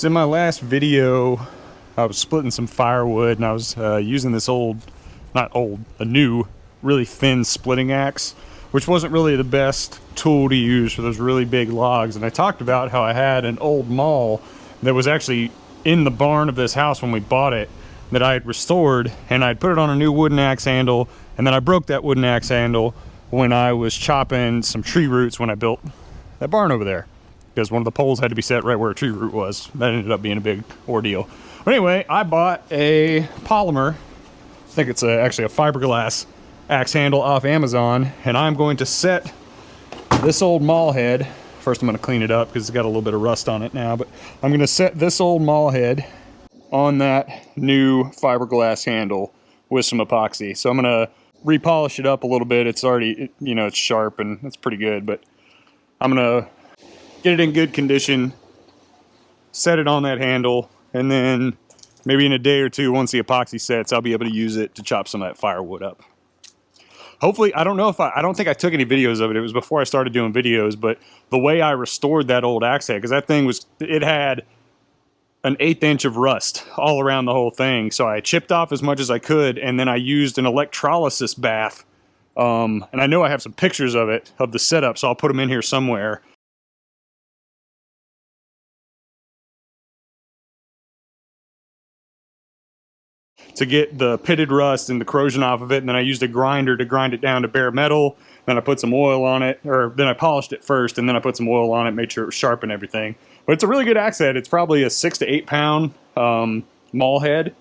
So in my last video, I was splitting some firewood and I was using this a new, really thin splitting axe, which wasn't really the best tool to use for those really big logs. And I talked about how I had an old Maul that was actually in the barn of this house when we bought it that I had restored, and I'd put it on a new wooden axe handle, and then I broke that wooden axe handle when I was chopping some tree roots when I built that barn over there, because one of the poles had to be set right where a tree root was. That ended up being a big ordeal. But anyway, I bought a polymer, I think it's actually a fiberglass axe handle off Amazon, and I'm going to set this old Maul head. First I'm going to clean it up because it's got a little bit of rust on it now, but I'm going to set this old Maul head on that new fiberglass handle with some epoxy. So I'm going to repolish it up a little bit. It's already, you know, it's sharp and it's pretty good, but I'm going to get it in good condition, set it on that handle, and then maybe in a day or two, once the epoxy sets, I'll be able to use it to chop some of that firewood up. Hopefully, I don't know if I don't think I took any videos of it. It was before I started doing videos, but the way I restored that old axe head, because that thing it had an 1/8 inch of rust all around the whole thing. So I chipped off as much as I could, and then I used an electrolysis bath. And I know I have some pictures of it, of the setup, so I'll put them in here somewhere. To get the pitted rust and the corrosion off of it, and then I used a grinder to grind it down to bare metal. Then I put some oil on it, or then I polished it first, and then I put some oil on it, made sure it was sharp and everything. But it's a really good axe head. It's probably a 6 to 8 pound Maul head,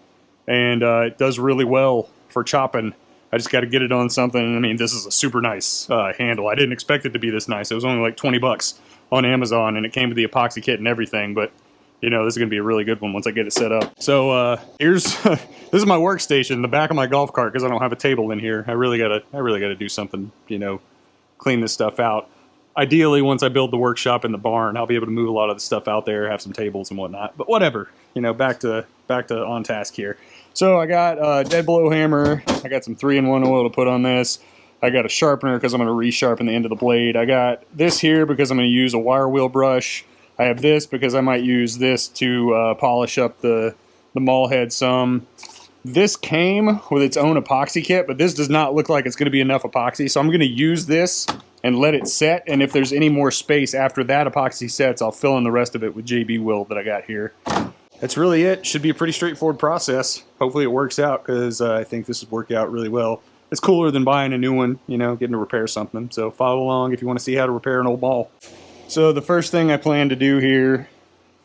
and it does really well for chopping. I just got to get it on something. I mean, this is a super nice handle. I didn't expect it to be this nice. It was only like 20 bucks on Amazon, and it came with the epoxy kit and everything, but you know, this is going to be a really good one once I get it set up. So here's this is my workstation, the back of my golf cart, because I don't have a table in here. I really gotta do something, you know, clean this stuff out. Ideally, once I build the workshop in the barn, I'll be able to move a lot of the stuff out there, have some tables and whatnot. But whatever, you know, back to on task here. So I got a dead blow hammer. I got some 3-in-1 oil to put on this. I got a sharpener because I'm going to resharpen the end of the blade. I got this here because I'm going to use a wire wheel brush. I have this because I might use this to polish up the Maul head some. This came with its own epoxy kit, but this does not look like it's going to be enough epoxy, so I'm going to use this and let it set, and if there's any more space after that epoxy sets, I'll fill in the rest of it with JB Weld that I got here. That's really it. Should be a pretty straightforward process. Hopefully it works out, because I think this would work out really well. It's cooler than buying a new one, you know, getting to repair something. So follow along if you want to see how to repair an old Maul. So the first thing I plan to do here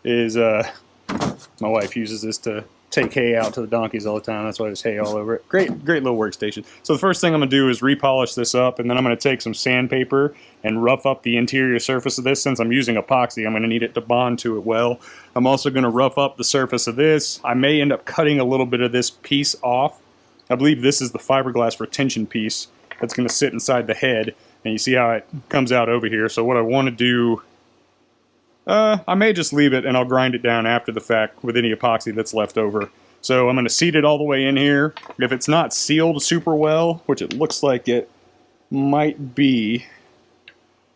is, my wife uses this to take hay out to the donkeys all the time. That's why there's hay all over it. Great little workstation. So the first thing I'm going to do is repolish this up, and then I'm going to take some sandpaper and rough up the interior surface of this. Since I'm using epoxy, I'm going to need it to bond to it well. I'm also going to rough up the surface of this. I may end up cutting a little bit of this piece off. I believe this is the fiberglass retention piece that's going to sit inside the head. And you see how it comes out over here. So what I want to do, I may just leave it and I'll grind it down after the fact with any epoxy that's left over. So I'm going to seat it all the way in here. If it's not sealed super well, which it looks like it might be,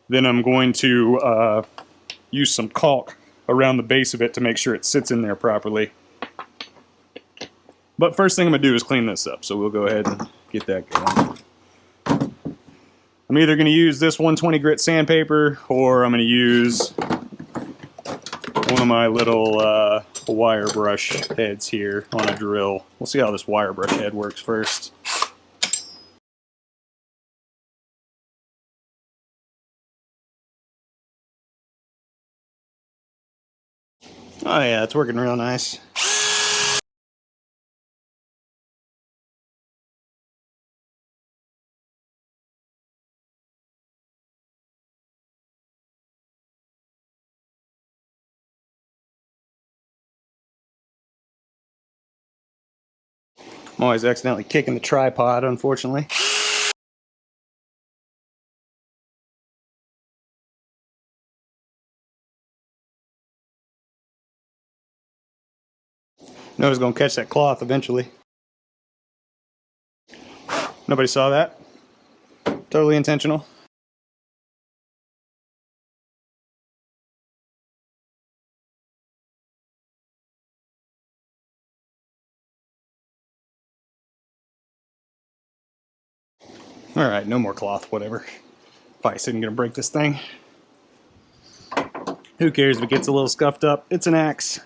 then I'm going to use some caulk around the base of it to make sure it sits in there properly. But first thing I'm going to do is clean this up. So we'll go ahead and get that going. I'm either going to use this 120 grit sandpaper, or I'm going to use one of my little wire brush heads here on a drill. We'll see how this wire brush head works first. Oh yeah, it's working real nice. I'm always accidentally kicking the tripod, unfortunately. No, it's going to catch that cloth eventually. Nobody saw that. Totally intentional. Alright, no more cloth, whatever. Probably isn't gonna break this thing. Who cares if it gets a little scuffed up? It's an axe.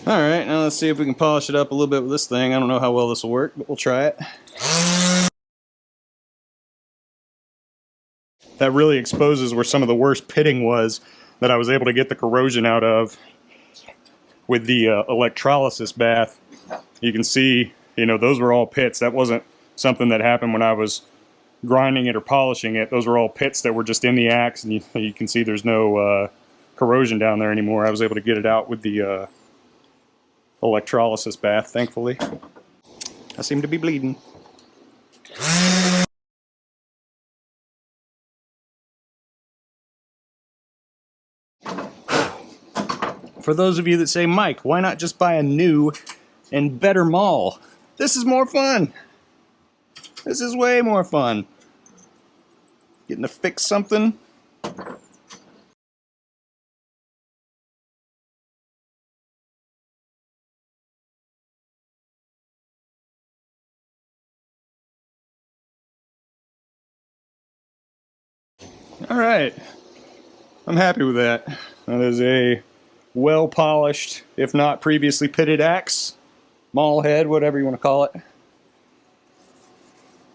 Alright, now let's see if we can polish it up a little bit with this thing. I don't know how well this will work, but we'll try it. That really exposes where some of the worst pitting was that I was able to get the corrosion out of with the electrolysis bath. You can see, you know, those were all pits. That wasn't something that happened when I was grinding it or polishing it. Those were all pits that were just in the axe, and you can see there's no corrosion down there anymore. I was able to get it out with the electrolysis bath, thankfully. I seem to be bleeding. For those of you that say, Mike, why not just buy a new and better Maul? This is more fun. This is way more fun. Getting to fix something. Alright. I'm happy with that. That is a well-polished, if not previously pitted axe. Maul head, whatever you want to call it.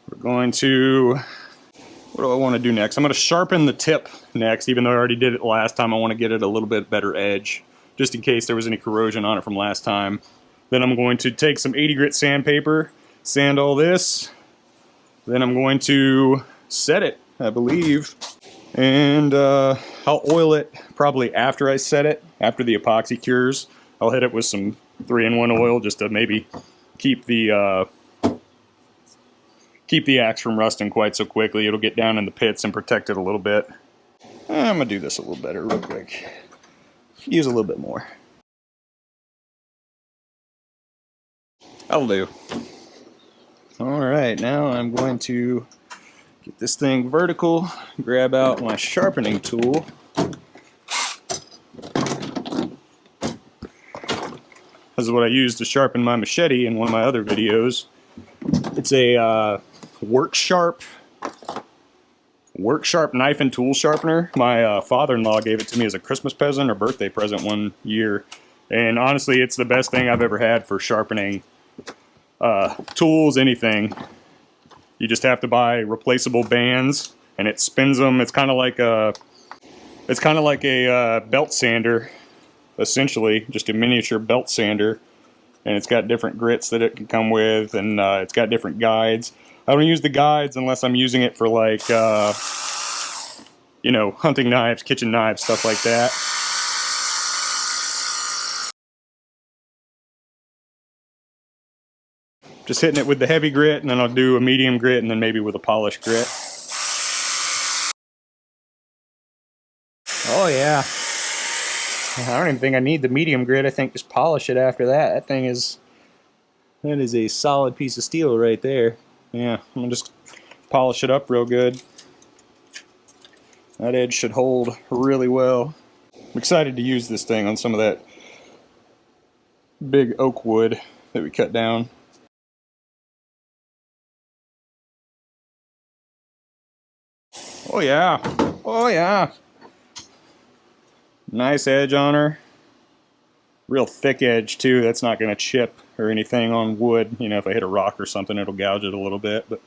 We're going to... What do I want to do next? I'm going to sharpen the tip next, even though I already did it last time. I want to get it a little bit better edge, just in case there was any corrosion on it from last time. Then I'm going to take some 80 grit sandpaper, sand all this. Then I'm going to set it, I believe. And I'll oil it probably after I set it, after the epoxy cures. I'll hit it with some 3-in-1 oil just to maybe keep the axe from rusting quite so quickly. It'll get down in the pits and protect it a little bit. I'm gonna do this a little better real quick. Use a little bit more. That'll do. Alright, now I'm going to get this thing vertical, grab out my sharpening tool. This is what I use to sharpen my machete in one of my other videos. It's a Work Sharp knife and tool sharpener. My father-in-law gave it to me as a Christmas present or birthday present one year. And honestly, it's the best thing I've ever had for sharpening tools, anything. You just have to buy replaceable bands, and it spins them. It's kind of like a belt sander, essentially, just a miniature belt sander. And it's got different grits that it can come with, and it's got different guides. I don't use the guides unless I'm using it for, like, you know, hunting knives, kitchen knives, stuff like that. Just hitting it with the heavy grit, and then I'll do a medium grit, and then maybe with a polished grit. Oh yeah. I don't even think I need the medium grit. I think just polish it after that. That is a solid piece of steel right there. Yeah, I'm gonna just polish it up real good. That edge should hold really well. I'm excited to use this thing on some of that big oak wood that we cut down. Oh yeah, oh yeah. Nice edge on her. Real thick edge too. That's not going to chip or anything on wood. You know, if I hit a rock or something, it'll gouge it a little bit. But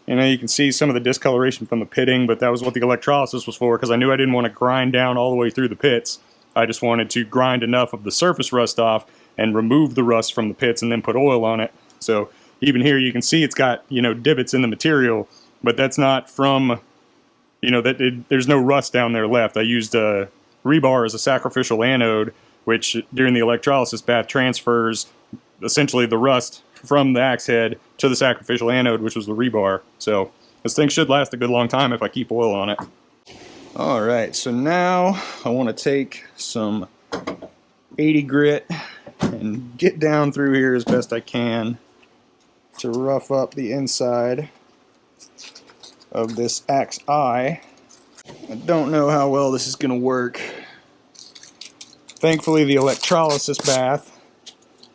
you know, you can see some of the discoloration from the pitting, but that was what the electrolysis was for, because I knew I didn't want to grind down all the way through the pits. I just wanted to grind enough of the surface rust off and remove the rust from the pits and then put oil on it. So even here you can see it's got, you know, divots in the material, but that's not from, you know, there's no rust down there left. I used rebar as a sacrificial anode, which during the electrolysis bath transfers essentially the rust from the axe head to the sacrificial anode, which was the rebar. So this thing should last a good long time if I keep oil on it. Alright, so now I want to take some 80 grit and get down through here as best I can to rough up the inside of this axe eye. I don't know how well this is going to work. Thankfully, the electrolysis bath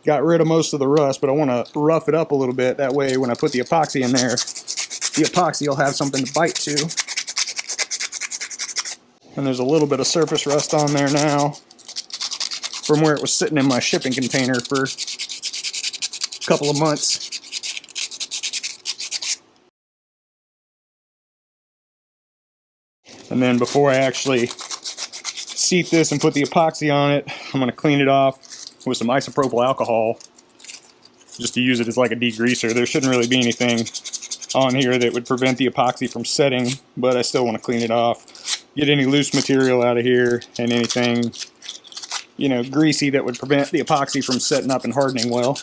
got rid of most of the rust, but I want to rough it up a little bit. That way, when I put the epoxy in there, the epoxy will have something to bite to. And there's a little bit of surface rust on there now from where it was sitting in my shipping container for a couple of months. And then before I actually seat this and put the epoxy on it, I'm going to clean it off with some isopropyl alcohol just to use it as like a degreaser. There shouldn't really be anything on here that would prevent the epoxy from setting, but I still want to clean it off. Get any loose material out of here and anything, you know, greasy that would prevent the epoxy from setting up and hardening well.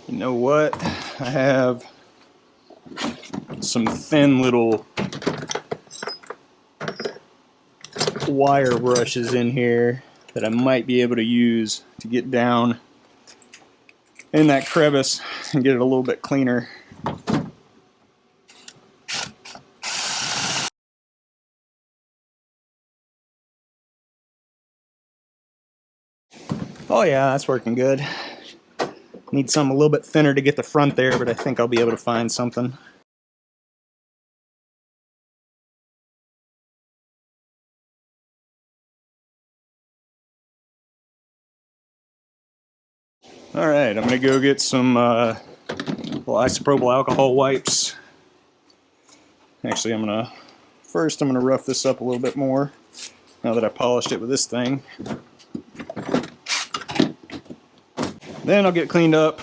You know what? I have some thin little wire brushes in here that I might be able to use to get down in that crevice and get it a little bit cleaner. Oh yeah, that's working good. Need something a little bit thinner to get the front there, but I think I'll be able to find something. Alright, I'm going to go get some little isopropyl alcohol wipes. Actually, I'm going to rough this up a little bit more now that I polished it with this thing. Then I'll get cleaned up.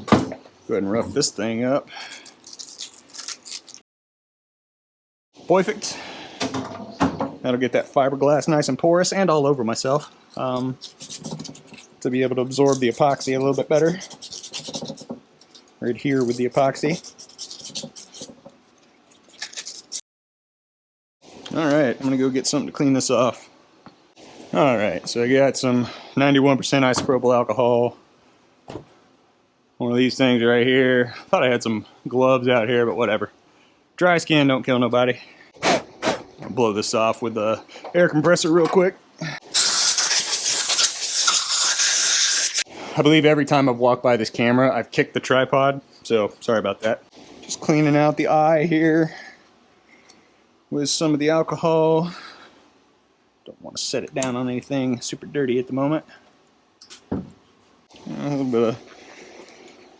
Go ahead and rough this thing up. Perfect. That'll get that fiberglass nice and porous and all over myself to be able to absorb the epoxy a little bit better. Right here with the epoxy. Alright, I'm going to go get something to clean this off. Alright, so I got some 91% isopropyl alcohol. One of these things right here. Thought I had some gloves out here, but whatever. Dry skin don't kill nobody. I'll blow this off with the air compressor real quick. I believe every time I've walked by this camera, I've kicked the tripod, so sorry about that. Just cleaning out the eye here with some of the alcohol. Don't want to set it down on anything super dirty at the moment. A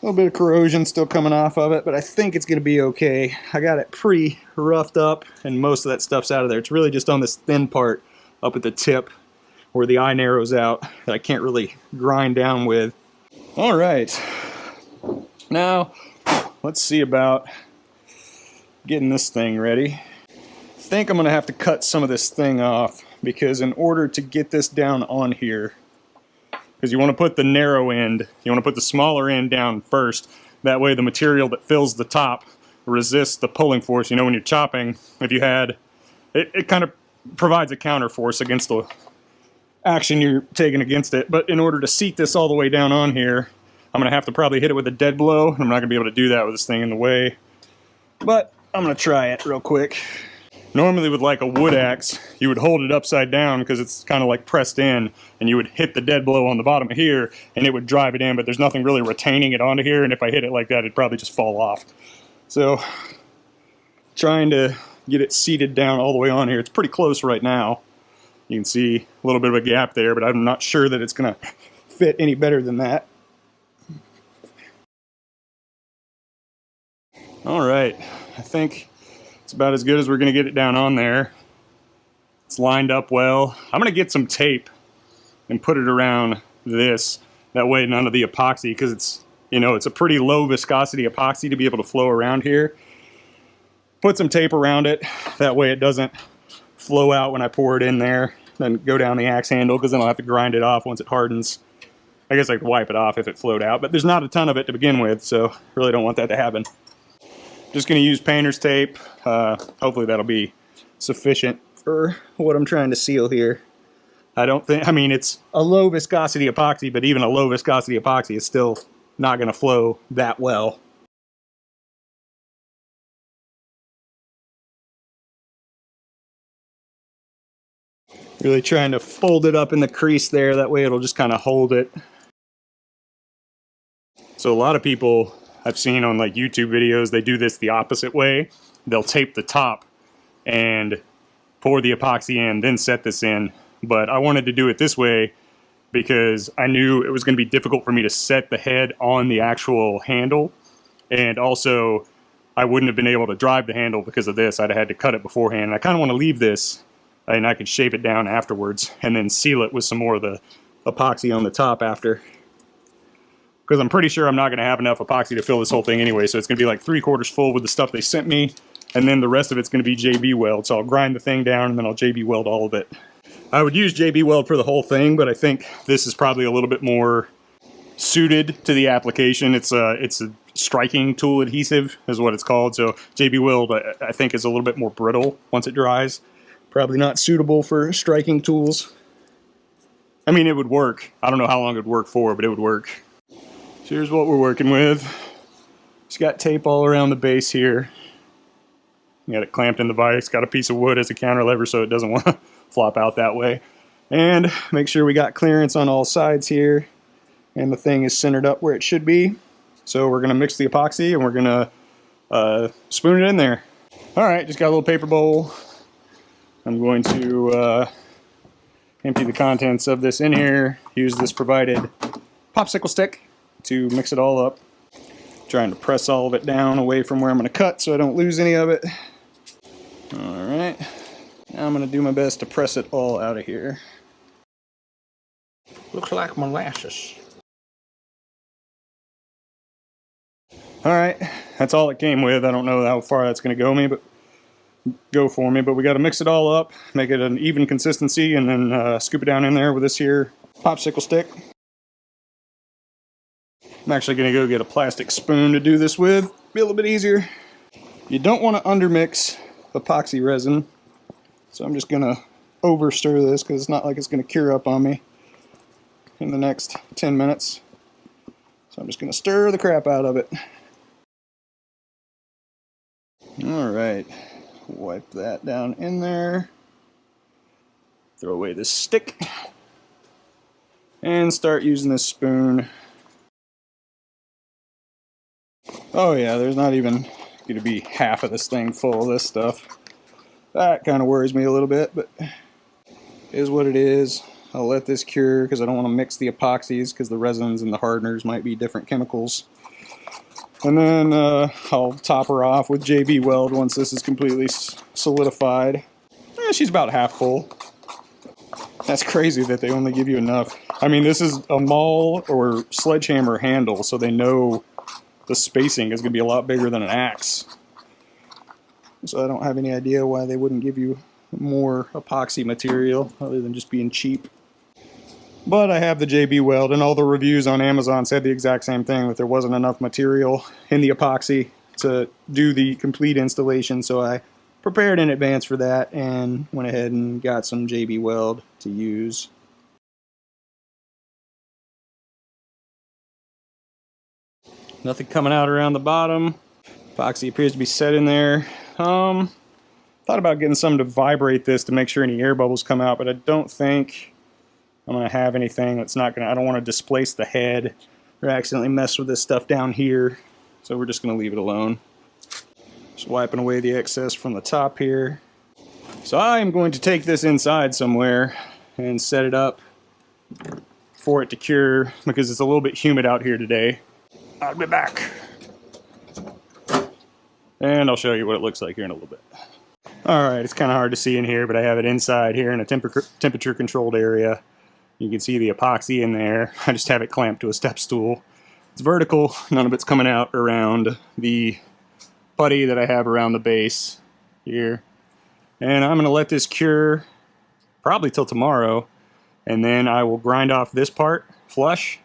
little bit of corrosion still coming off of it, but I think it's going to be okay. I got it pretty roughed up, and most of that stuff's out of there. It's really just on this thin part up at the tip where the eye narrows out that I can't really grind down with. All right, now let's see about getting this thing ready. I think I'm going to have to cut some of this thing off because in order to get this down on here, because you want to put the narrow end, you want to put the smaller end down first. That way the material that fills the top resists the pulling force. You know, when you're chopping, if you had, it kind of provides a counter force against the action you're taking against it. But in order to seat this all the way down on here, I'm going to have to probably hit it with a dead blow. I'm not going to be able to do that with this thing in the way. But I'm going to try it real quick. Normally with like a wood axe, you would hold it upside down because it's kind of like pressed in, and you would hit the dead blow on the bottom of here and it would drive it in, but there's nothing really retaining it onto here, and if I hit it like that, it'd probably just fall off. So trying to get it seated down all the way on here. It's pretty close right now. You can see a little bit of a gap there, but I'm not sure that it's going to fit any better than that. All right, I think it's about as good as we're going to get it down on there. It's lined up well. I'm going to get some tape and put it around this. That way none of the epoxy, because it's, you know, it's a pretty low viscosity epoxy to be able to flow around here. Put some tape around it. That way it doesn't flow out when I pour it in there. Then go down the axe handle, because then I'll have to grind it off once it hardens. I guess I could wipe it off if it flowed out, but there's not a ton of it to begin with, so really don't want that to happen. Just going to use painter's tape. Hopefully that'll be sufficient for what I'm trying to seal here. I mean, it's a low viscosity epoxy, but even a low viscosity epoxy is still not going to flow that well. Really trying to fold it up in the crease there, that way it'll just kind of hold it. So a lot of people I've seen on like YouTube videos, they do this the opposite way. They'll tape the top and pour the epoxy in, then set this in. But I wanted to do it this way because I knew it was going to be difficult for me to set the head on the actual handle. And also, I wouldn't have been able to drive the handle because of this. I'd have had to cut it beforehand. And I kind of want to leave this, and I could shape it down afterwards and then seal it with some more of the epoxy on the top after. Because I'm pretty sure I'm not going to have enough epoxy to fill this whole thing anyway, so it's going to be like 3/4 full with the stuff they sent me, and then the rest of it's going to be JB weld. So I'll grind the thing down and then I'll JB weld all of it. I would use JB weld for the whole thing, but I think this is probably a little bit more suited to the application. It's a striking tool adhesive is what it's called. So JB weld I think is a little bit more brittle once it dries. Probably not suitable for striking tools. I mean, it would work. I don't know how long it would work for, but it would work. So here's what we're working with. It's got tape all around the base here. Got it clamped in the vise. Got a piece of wood as a counter lever so it doesn't want to flop out that way. And make sure we got clearance on all sides here. And the thing is centered up where it should be. So we're going to mix the epoxy and we're going to spoon it in there. Alright, just got a little paper bowl. I'm going to empty the contents of this in here. Use this provided popsicle stick to mix it all up. Trying to press all of it down away from where I'm going to cut so I don't lose any of it. Alright, now I'm going to do my best to press it all out of here. Looks like molasses. Alright, that's all it came with. I don't know how far that's going to go for me, but we got to mix it all up, make it an even consistency, and then scoop it down in there with this here popsicle stick. I'm actually going to go get a plastic spoon to do this with. Be a little bit easier. You don't want to undermix epoxy resin, so I'm just going to over stir this because it's not like it's going to cure up on me in the next 10 minutes. So I'm just going to stir the crap out of it. Alright, wipe that down in there. Throw away this stick. And start using this spoon. Oh yeah, there's not even going to be half of this thing full of this stuff. That kind of worries me a little bit, but it is what it is. I'll let this cure because I don't want to mix the epoxies because the resins and the hardeners might be different chemicals. And then I'll top her off with JB weld once this is completely solidified. She's about half full. That's crazy that they only give you enough. I mean, this is a Maul or sledgehammer handle, so they know the spacing is going to be a lot bigger than an axe. So I don't have any idea why they wouldn't give you more epoxy material other than just being cheap. But I have the JB weld, and all the reviews on Amazon said the exact same thing, that there wasn't enough material in the epoxy to do the complete installation, so I prepared in advance for that and went ahead and got some JB weld to use. Nothing coming out around the bottom. Epoxy appears to be set in there. Thought about getting something to vibrate this to make sure any air bubbles come out, but I don't think I'm going to have anything that's not going to... I don't want to displace the head or accidentally mess with this stuff down here. So we're just going to leave it alone. Just wiping away the excess from the top here. So I am going to take this inside somewhere and set it up for it to cure because it's a little bit humid out here today. I'll be back. And I'll show you what it looks like here in a little bit. Alright, it's kind of hard to see in here, but I have it inside here in a temperature controlled area. You can see the epoxy in there. I just have it clamped to a step stool. It's vertical, none of it's coming out around the putty that I have around the base here. And I'm going to let this cure probably till tomorrow, and then I will grind off this part flush,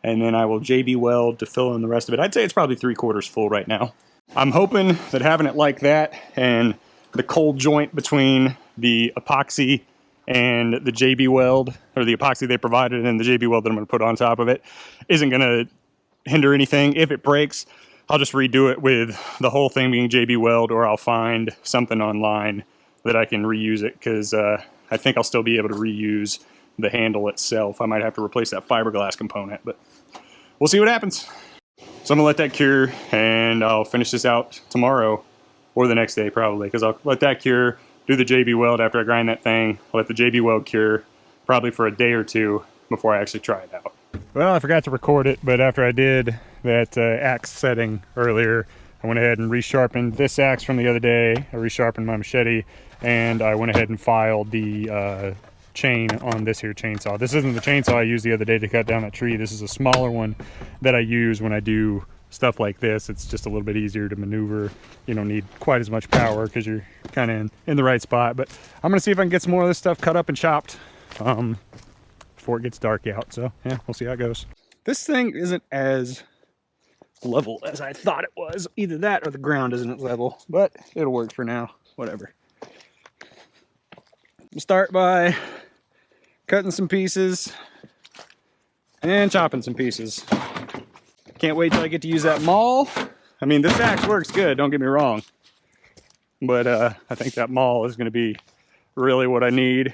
and then I will JB weld to fill in the rest of it. I'd say it's probably 3/4 full right now. I'm hoping that having it like that and the cold joint between the epoxy and the JB weld, or the epoxy they provided and the JB weld that I'm going to put on top of it, isn't going to hinder anything. If it breaks, I'll just redo it with the whole thing being JB weld, or I'll find something online that I can reuse it, because I think I'll still be able to reuse the handle itself. I might have to replace that fiberglass component, but we'll see what happens. So I'm gonna let that cure, and I'll finish this out tomorrow or the next day probably, because I'll let that cure, do the JB weld after I grind that thing. I'll let the JB weld cure probably for a day or two before I actually try it out. Well, I forgot to record it, but after I did that axe setting earlier, I went ahead and resharpened this axe from the other day. I resharpened my machete, and I went ahead and filed the chain on this here chainsaw. This isn't the chainsaw I used the other day to cut down that tree. This is a smaller one that I use when I do stuff like this. It's just a little bit easier to maneuver. You don't need quite as much power because you're kind of in the right spot. But I'm gonna see if I can get some more of this stuff cut up and chopped before it gets dark out. So yeah, we'll see how it goes. This thing isn't as level as I thought it was. Either that or the ground isn't level, but it'll work for now. Whatever. We'll start by cutting some pieces and chopping some pieces. Can't wait till I get to use that Maul. I mean, this axe works good, don't get me wrong, but I think that Maul is going to be really what I need.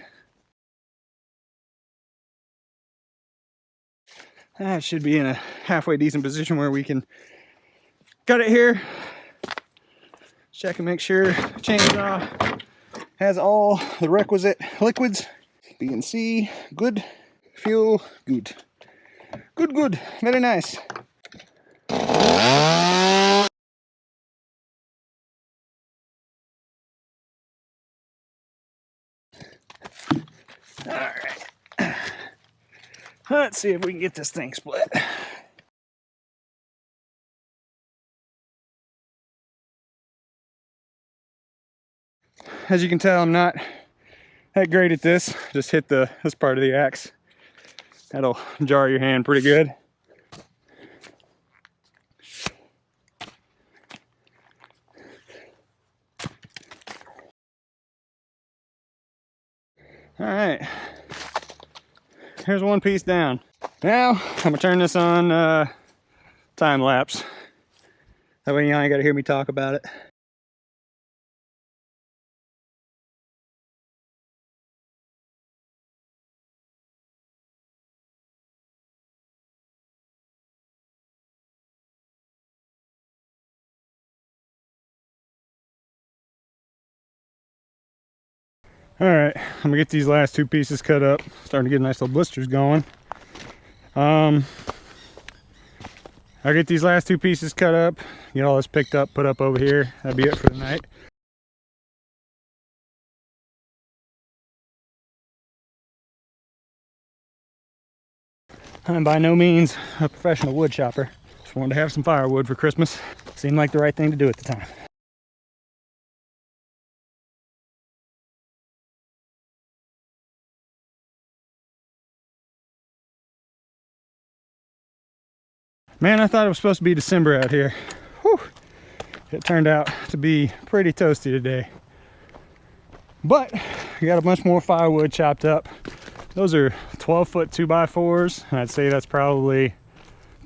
That should be in a halfway decent position where we can cut it here. Check and make sure chainsaw has all the requisite liquids. B and C, good. Fuel, good. Good, good. Very nice. Alright. Let's see if we can get this thing split. As you can tell, I'm not that great at this. Just hit this part of the axe. That'll jar your hand pretty good. All right, here's one piece down. Now I'm gonna turn this on time lapse. That way you ain't gotta hear me talk about it. All right, I'm gonna get these last two pieces cut up. Starting to get nice little blisters going. I'll get these last two pieces cut up, get all this picked up, put up over here. That'll be it for the night. I'm by no means a professional wood chopper. Just wanted to have some firewood for Christmas. Seemed like the right thing to do at the time. Man, I thought it was supposed to be December out here. Whew. It turned out to be pretty toasty today. But I got a bunch more firewood chopped up. Those are 12-foot 2x4s. And I'd say that's probably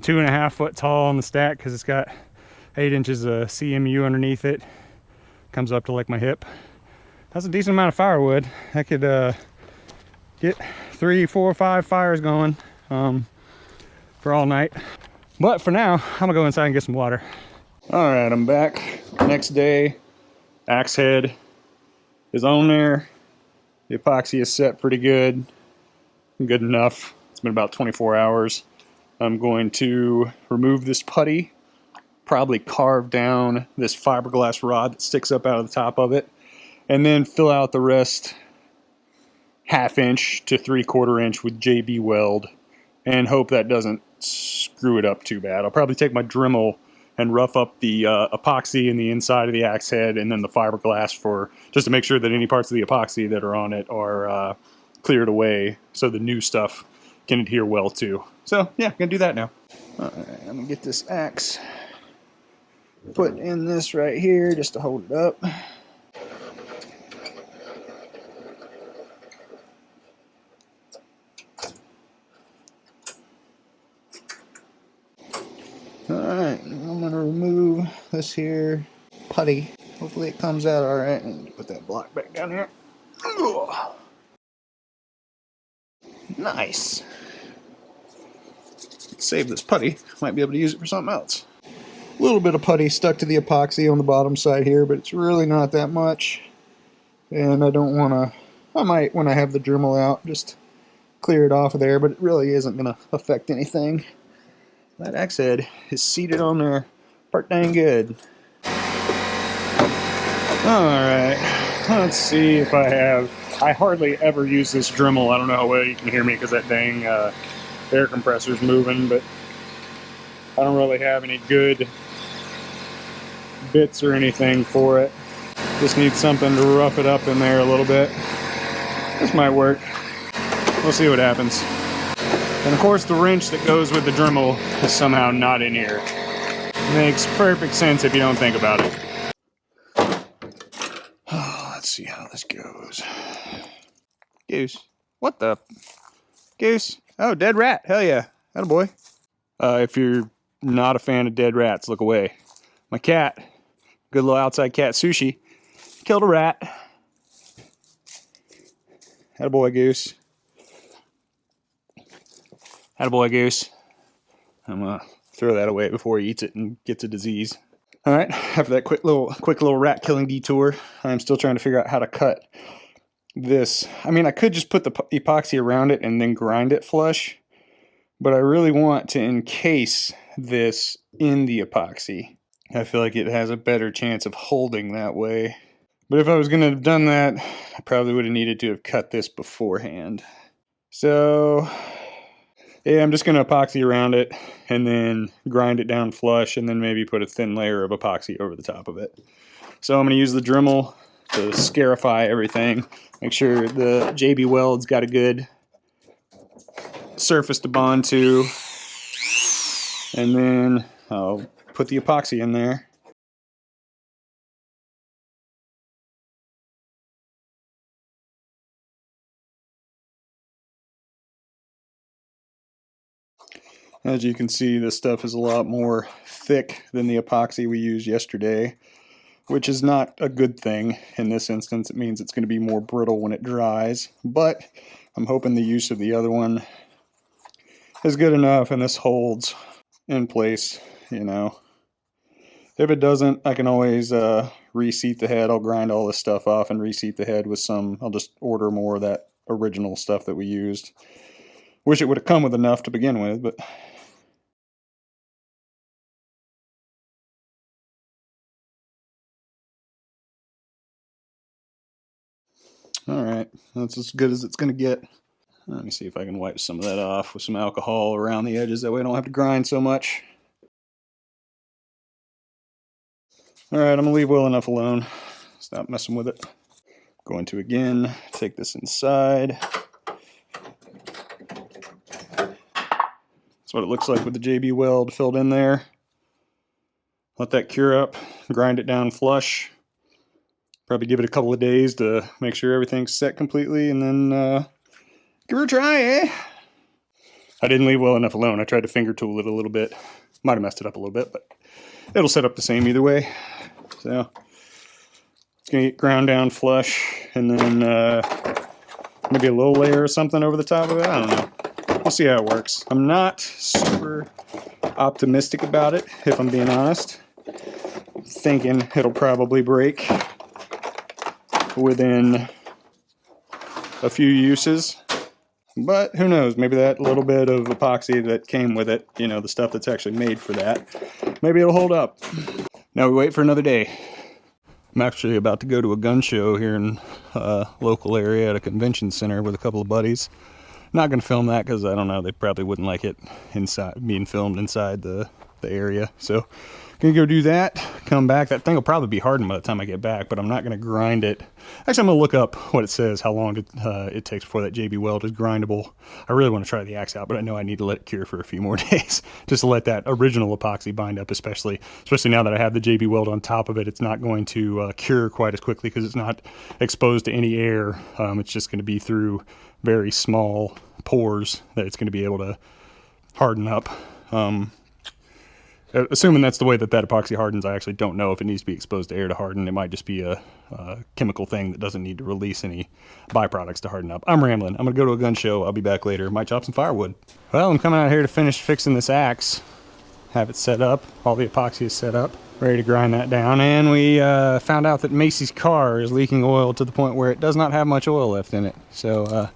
2.5 foot tall on the stack because it's got 8 inches of CMU underneath it. Comes up to like my hip. That's a decent amount of firewood. I could get 3, 4, 5 fires going for all night. But for now, I'm gonna go inside and get some water. All right, I'm back. Next day, axe head is on there. The epoxy is set pretty good. Good enough. It's been about 24 hours. I'm going to remove this putty, probably carve down this fiberglass rod that sticks up out of the top of it, and then fill out the rest 1/2 inch to 3/4 inch with JB weld, and hope that doesn't screw it up too bad. I'll probably take my Dremel and rough up the epoxy in the inside of the axe head and then the fiberglass for just to make sure that any parts of the epoxy that are on it are cleared away so the new stuff can adhere well too. So yeah, I'm gonna do that now. All right, I'm gonna get this axe put in this right here just to hold it up. Alright, I'm going to remove this here putty. Hopefully it comes out alright. And put that block back down here. Nice. Save this putty. Might be able to use it for something else. A little bit of putty stuck to the epoxy on the bottom side here, but it's really not that much. And I don't want to... I might, when I have the Dremel out, just clear it off of there, but it really isn't going to affect anything. That axe head is seated on there part dang good. Alright, let's see if I have... I hardly ever use this Dremel. I don't know how well you can hear me because that dang air compressor's moving, but I don't really have any good bits or anything for it. Just need something to rough it up in there a little bit. This might work. We'll see what happens. And of course the wrench that goes with the Dremel is somehow not in here. Makes perfect sense if you don't think about it. Let's see how this goes. Goose. What the? Goose. Oh, dead rat. Hell yeah. Attaboy. If you're not a fan of dead rats, look away. My cat, good little outside cat, Sushi, killed a rat. Attaboy, Goose. Attaboy, Goose. I'm gonna throw that away before he eats it and gets a disease. All right, after that quick little rat killing detour, I'm still trying to figure out how to cut this. I mean, I could just put the epoxy around it and then grind it flush, but I really want to encase this in the epoxy. I feel like it has a better chance of holding that way. But if I was going to have done that, I probably would have needed to have cut this beforehand. So, yeah, I'm just going to epoxy around it and then grind it down flush and then maybe put a thin layer of epoxy over the top of it. So I'm going to use the Dremel to scarify everything. Make sure the JB Weld's got a good surface to bond to. And then I'll put the epoxy in there. As you can see, this stuff is a lot more thick than the epoxy we used yesterday, which is not a good thing in this instance. It means it's going to be more brittle when it dries, but I'm hoping the use of the other one is good enough and this holds in place, you know. If it doesn't, I can always reseat the head. I'll grind all this stuff off and reseat the head with some, I'll just order more of that original stuff that we used. Wish it would have come with enough to begin with, but... Alright, that's as good as it's going to get. Let me see if I can wipe some of that off with some alcohol around the edges. That way I don't have to grind so much. Alright, I'm going to leave well enough alone. Stop messing with it. Going to again take this inside. That's what it looks like with the JB Weld filled in there. Let that cure up, grind it down flush. Probably give it a couple of days to make sure everything's set completely, and then give her a try, eh? I didn't leave well enough alone. I tried to finger tool it a little bit. Might have messed it up a little bit, but it'll set up the same either way. So it's gonna get ground down flush, and then maybe a little layer or something over the top of it. I don't know. We'll see how it works. I'm not super optimistic about it, if I'm being honest. I'm thinking it'll probably break within a few uses, but who knows, maybe that little bit of epoxy that came with it, you know, the stuff that's actually made for that, maybe it'll hold up. Now we wait for another day. I'm actually about to go to a gun show here in a local area at a convention center with a couple of buddies. Not going to film that because I don't know, they probably wouldn't like it inside, being filmed inside the area, so gonna go do that, come back. That thing will probably be hardened by the time I get back, but I'm not gonna grind it. Actually, I'm gonna look up what it says, how long it takes before that JB Weld is grindable. I really want to try the axe out, but I know I need to let it cure for a few more days just to let that original epoxy bind up, especially now that I have the JB Weld on top of it. It's not going to cure quite as quickly because it's not exposed to any air. It's just going to be through very small pores that it's going to be able to harden up. assuming that's the way that epoxy hardens. I actually don't know if it needs to be exposed to air to harden. It might just be a chemical thing that doesn't need to release any byproducts to harden up. I'm rambling. I'm gonna go to a gun show. I'll be back later. Might chop some firewood. Well, I'm coming out here to finish fixing this axe. Have it set up. All the epoxy is set up. Ready to grind that down. And we found out that Macy's car is leaking oil to the point where it does not have much oil left in it. So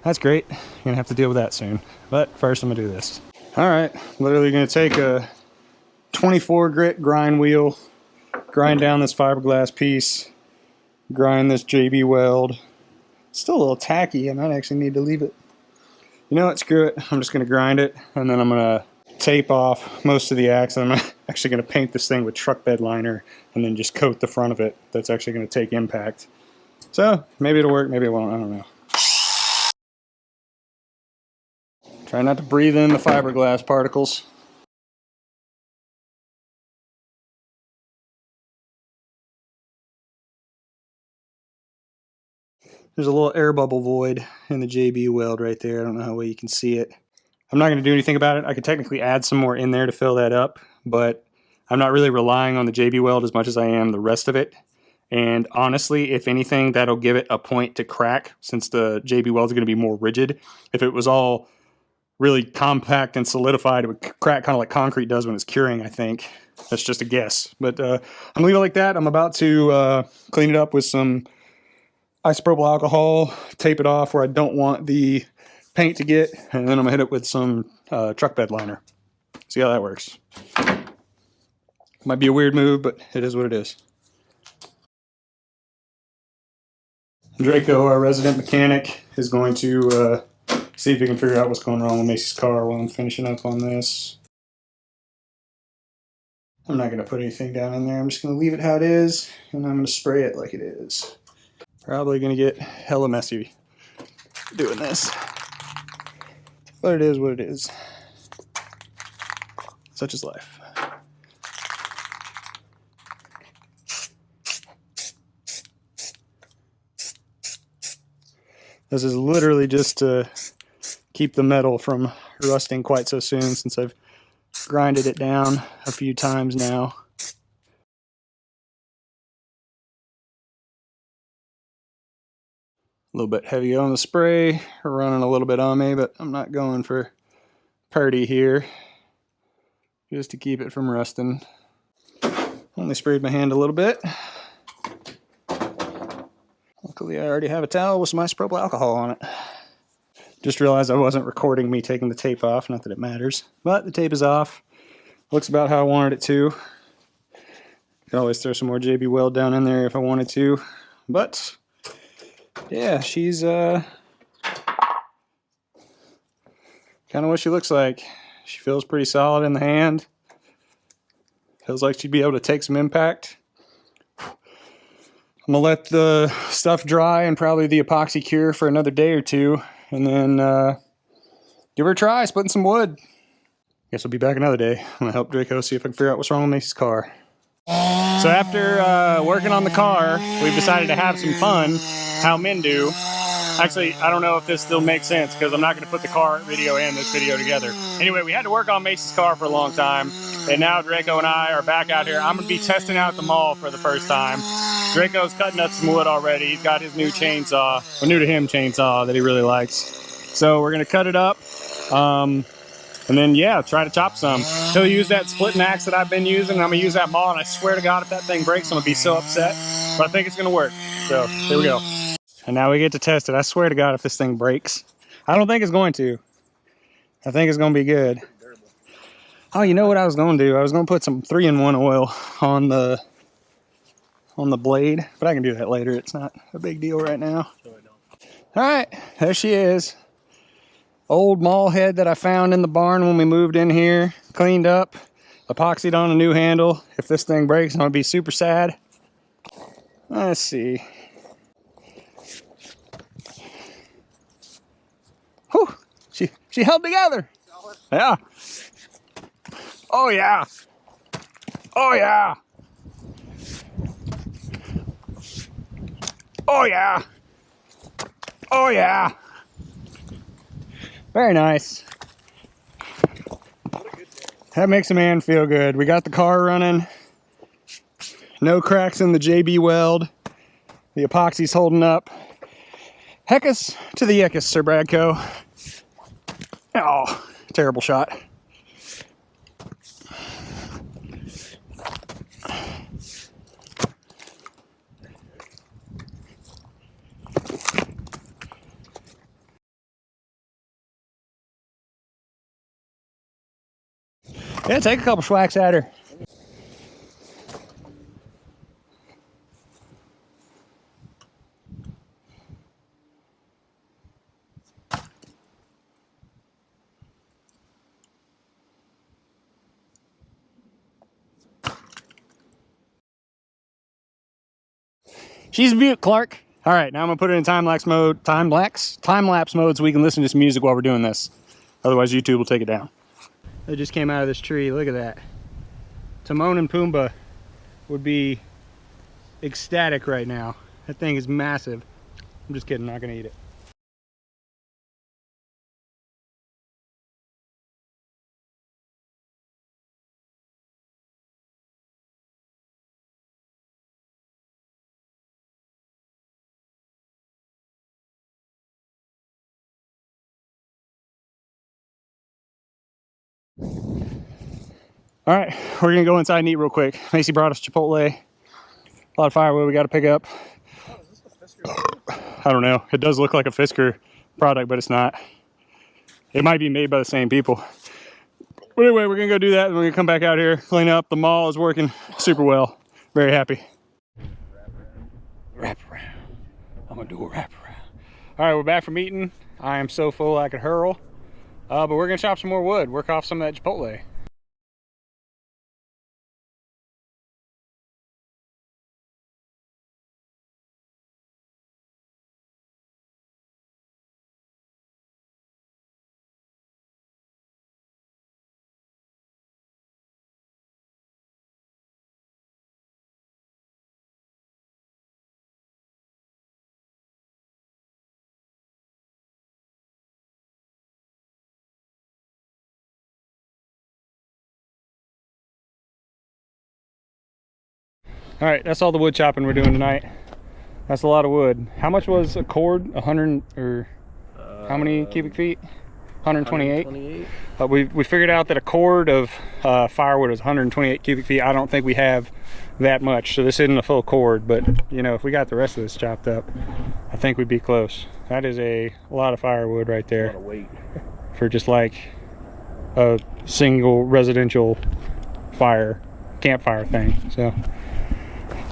that's great. Gonna have to deal with that soon. But first I'm gonna do this. All right, literally gonna take a 24 grit grind wheel, grind down this fiberglass piece, grind this JB weld. It's still a little tacky. I might actually need to leave it. You know what, screw it. I'm just gonna grind it, and then I'm gonna tape off most of the axe, and I'm actually gonna paint this thing with truck bed liner and then just coat the front of it. That's actually gonna take impact. So maybe it'll work, maybe it won't, I don't know. Try not to breathe in the fiberglass particles. There's a little air bubble void in the JB weld right there. I don't know how well you can see it. I'm not going to do anything about it. I could technically add some more in there to fill that up, but I'm not really relying on the JB weld as much as I am the rest of it. And honestly, if anything, that'll give it a point to crack, since the JB weld is going to be more rigid. If it was all really compact and solidified, it would crack kind of like concrete does when it's curing, I think. That's just a guess. But I'm going to leave it like that. I'm about to clean it up with some isopropyl alcohol, tape it off where I don't want the paint to get, and then I'm gonna hit it with some truck bed liner. See how that works. Might be a weird move, but it is what it is. Draco, our resident mechanic, is going to see if he can figure out what's going wrong with Macy's car while I'm finishing up on this. I'm not gonna put anything down in there. I'm just gonna leave it how it is, and I'm gonna spray it like it is. Probably gonna get hella messy doing this. But it is what it is. Such is life. This is literally just to keep the metal from rusting quite so soon, since I've grinded it down a few times now. A little bit heavy on the spray, running a little bit on me, but I'm not going for purdy here, just to keep it from rusting. Only sprayed my hand a little bit. Luckily I already have a towel with some isopropyl alcohol on it. Just realized I wasn't recording me taking the tape off, not that it matters, but the tape is off. Looks about how I wanted it to. Could always throw some more JB weld down in there if I wanted to, but yeah, she's kind of what she looks like. She feels pretty solid in the hand. Feels like she'd be able to take some impact. I'm gonna let the stuff dry and probably the epoxy cure for another day or two, and then give her a try splitting some wood. Guess I'll be back another day. I'm gonna help Draco see if I can figure out what's wrong with Macy's car. So after working on the car, we've decided to have some fun, how men do. Actually, I don't know if this still makes sense, because I'm not going to put the car video and this video together. Anyway, we had to work on Macy's car for a long time, and now Draco and I are back out here. I'm going to be testing out the Maul for the first time. Draco's cutting up some wood already. He's got his new chainsaw, a new to him chainsaw that he really likes. So we're going to cut it up. And then, yeah, try to chop some. He'll use that splitting axe that I've been using, and I'm going to use that Maul, and I swear to God, if that thing breaks, I'm going to be so upset. But I think it's going to work. So, here we go. And now we get to test it. I swear to God, if this thing breaks. I don't think it's going to. I think it's going to be good. Oh, you know what I was going to do? I was going to put some 3-in-1 oil on the blade, but I can do that later. It's not a big deal right now. All right, there she is. Old Maul head that I found in the barn when we moved in here, cleaned up, epoxied on a new handle. If this thing breaks, I'm gonna be super sad. Let's see. Whew, she held together. Yeah. Oh yeah. Oh yeah. Oh yeah. Oh yeah. Very nice. That makes a man feel good. We got the car running. No cracks in the JB weld. The epoxy's holding up. Heckus to the yeckus, Sir Bradco. Oh, terrible shot. Yeah, take a couple schwacks at her. She's a beaut, Clark. All right, now I'm gonna put it in time-lapse mode, time-lapse mode so we can listen to some music while we're doing this. Otherwise, YouTube will take it down. It just came out of this tree. Look at that. Timon and Pumbaa would be ecstatic right now. That thing is massive. I'm just kidding, not gonna eat it. All right, we're gonna go inside and eat real quick. Macy brought us Chipotle. A lot of firewood we gotta pick up. I don't know. It does look like a Fisker product, but it's not. It might be made by the same people. But anyway, we're gonna go do that, and we're gonna come back out here, clean up. The Maul is working super well. Very happy. Wrap around. I'm gonna do a wrap around. All right, we're back from eating. I am so full I could hurl. But we're gonna chop some more wood, work off some of that Chipotle. All right, that's all the wood chopping we're doing tonight. That's a lot of wood. How much was a cord? 100 or how many cubic feet? 128. 128. We figured out that a cord of firewood is 128 cubic feet. I don't think we have that much, so this isn't a full cord. But you know, if we got the rest of this chopped up, I think we'd be close. That is a lot of firewood right there. A lot of weight for just like a single residential campfire thing. So.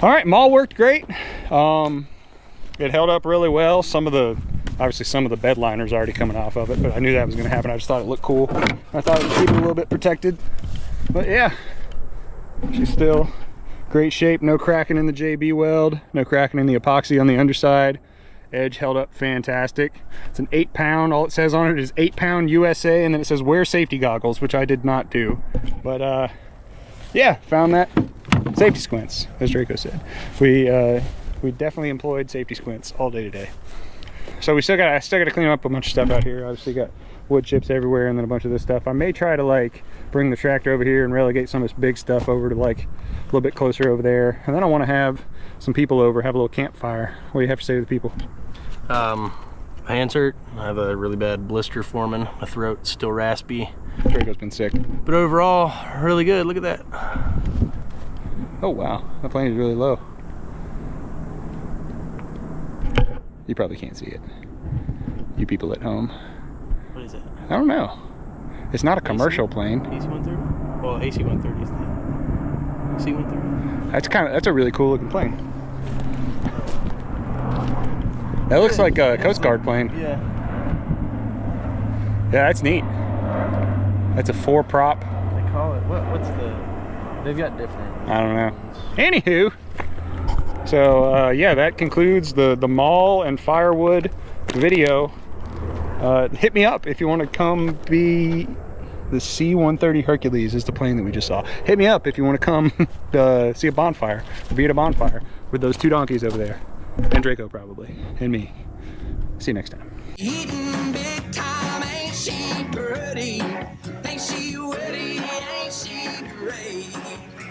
All right, Maul worked great. It held up really well. Obviously some of the bed liner's already coming off of it, but I knew that was gonna happen. I just thought it looked cool. I thought it would keep it a little bit protected. But yeah, she's still great shape. No cracking in the JB weld, no cracking in the epoxy on the underside. Edge held up fantastic. It's an 8-pound, all it says on it is 8-pound USA, and then it says wear safety goggles, which I did not do. But yeah, found that. Safety squints, as Draco said. We definitely employed safety squints all day today. So I still got to clean up a bunch of stuff out here. Obviously got wood chips everywhere and then a bunch of this stuff. I may try to like bring the tractor over here and relegate some of this big stuff over to like a little bit closer over there. And then I want to have some people over, have a little campfire. What do you have to say to the people? My hands hurt. I have a really bad blister forming. My throat's still raspy. Draco's been sick. But overall, really good. Look at that. Oh wow, that plane is really low. You probably can't see it. You people at home. What is it? I don't know. It's not a commercial plane. AC-130? Well, AC-130 is that. C-130. That's a really cool looking plane. That looks like a Coast Guard plane. Yeah. Yeah, that's neat. That's a 4-prop. They call it, what's the... They've got different... I don't know. Anywho, so yeah, that concludes the Maul and firewood video. Hit me up if you want to come be... The C-130 Hercules is the plane that we just saw. Hit me up if you want to come see a bonfire, be at a bonfire with those 2 donkeys over there. And Draco probably, and me. See you next time. Eating big time, ain't she pretty? Ain't she witty? Ain't she rave.